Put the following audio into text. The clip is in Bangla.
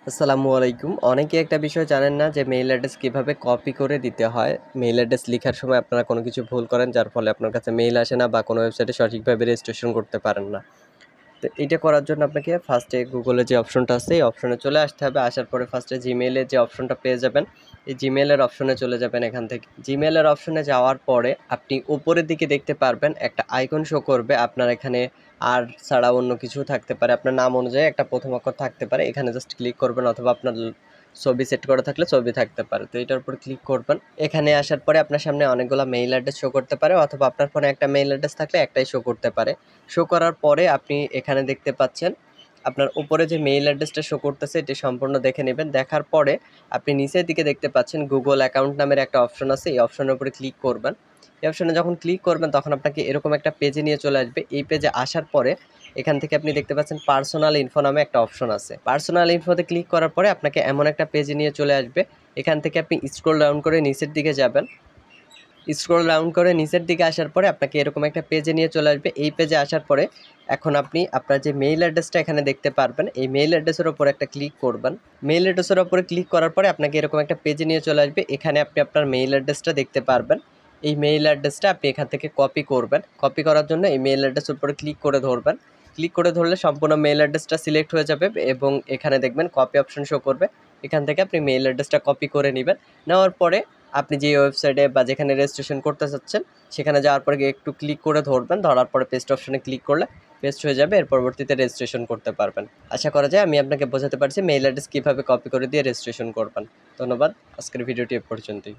আসসালামু আলাইকুম। অনেকে একটা বিষয় জানেন না যে মেইল অ্যাড্রেস কিভাবে কপি করে দিতে হয়। মেইল অ্যাড্রেস লিখার সময় আপনারা কোনো কিছু ভুল করেন যার ফলে আপনার কাছে মেইল আসে না বা কোনো ওয়েবসাইটে সঠিকভাবে রেজিস্ট্রেশন করতে পারেন না। তো এইটা করার জন্য আপনাকে ফার্স্টে গুগলে যে অপশনটা আছে এই অপশনে চলে আসতে হবে। আসার পরে ফার্স্টে জিমেইলের যে অপশনটা পেয়ে যাবেন, এই জিমেইলের অপশনে চলে যাবেন এখান থেকে। জিমেইলের অপশনে যাওয়ার পরে আপনি উপরের দিকে দেখতে পারবেন একটা আইকন শো করবে। আপনার এখানে আর ছাড়া অন্য কিছু থাকতে পারে। আপনার নাম অনুযায়ী একটা প্রথম অক্ষর থাকতে পারে। এখানে জাস্ট ক্লিক করবেন অথবা আপনার ছবি সেট করা থাকলে ছবি থাকতে পারে। তো এটার উপর ক্লিক করবেন। এখানে আসার পরে আপনার সামনে অনেকগুলো মেইল অ্যাড্রেস শো করতে পারে অথবা আপনার ফোনে একটা মেইল অ্যাড্রেস থাকলে একটাই শো করতে পারে। শো করার পরে আপনি এখানে দেখতে পাচ্ছেন আপনার উপরে যে মেইল অ্যাড্রেসটা শো করতেছে এটি সম্পূর্ণ দেখে নেবেন। দেখার পরে আপনি নিচের দিকে দেখতে পাচ্ছেন গুগল অ্যাকাউন্ট নামের একটা অপশন আছে। এই অপশনের উপরে ক্লিক করবেন। এই অপশনে যখন ক্লিক করবেন তখন আপনাকে এরকম একটা পেজে নিয়ে চলে আসবে। এই পেজে আসার পরে এখান থেকে আপনি দেখতে পাচ্ছেন পার্সোনাল ইনফো নামে একটা অপশন আছে। পার্সোনাল ইনফোতে ক্লিক করার পরে আপনাকে এমন একটা পেজে নিয়ে চলে আসবে। এখান থেকে আপনি স্ক্রল ডাউন করে নিচের দিকে যাবেন। স্ক্রল ডাউন করে নিচের দিকে আসার পরে আপনাকে এরকম একটা পেজে নিয়ে চলে আসবে। এই পেজে আসার পরে এখন আপনি আপনার যে মেইল অ্যাড্রেসটা এখানে দেখতে পারবেন, এই মেইল অ্যাড্রেসের উপর একটা ক্লিক করবেন। মেইল অ্যাড্রেসের উপরে ক্লিক করার পরে আপনাকে এরকম একটা পেজে নিয়ে চলে আসবে। এখানে আপনি আপনার মেইল অ্যাড্রেসটা দেখতে পারবেন। এই মেইল অ্যাড্রেসটা আপনি এখান থেকে কপি করবেন। কপি করার জন্য এই মেইল অ্যাড্রেসের উপরে ক্লিক করে ধরবেন। ক্লিক করে ধরলে সম্পূর্ণ মেইল অ্যাড্রেসটা সিলেক্ট হয়ে যাবে এবং এখানে দেখবেন কপি অপশন শো করবে। এখান থেকে আপনি মেইল অ্যাড্রেসটা কপি করে নেবেন। নেওয়ার পরে আপনি যে ওয়েবসাইটে বা যেখানে রেজিস্ট্রেশন করতে চাচ্ছেন সেখানে যাওয়ার পরে একটু ক্লিক করে ধরবেন। ধরার পরে পেস্ট অপশনে ক্লিক করলে পেস্ট হয়ে যাবে। এর পরবর্তীতে রেজিস্ট্রেশন করতে পারবেন। আশা করা যায় আমি আপনাকে বোঝাতে পারছি মেইল অ্যাড্রেস কীভাবে কপি করে দিয়ে রেজিস্ট্রেশন করবেন। ধন্যবাদ। আজকের ভিডিওটি এ পর্যন্তই।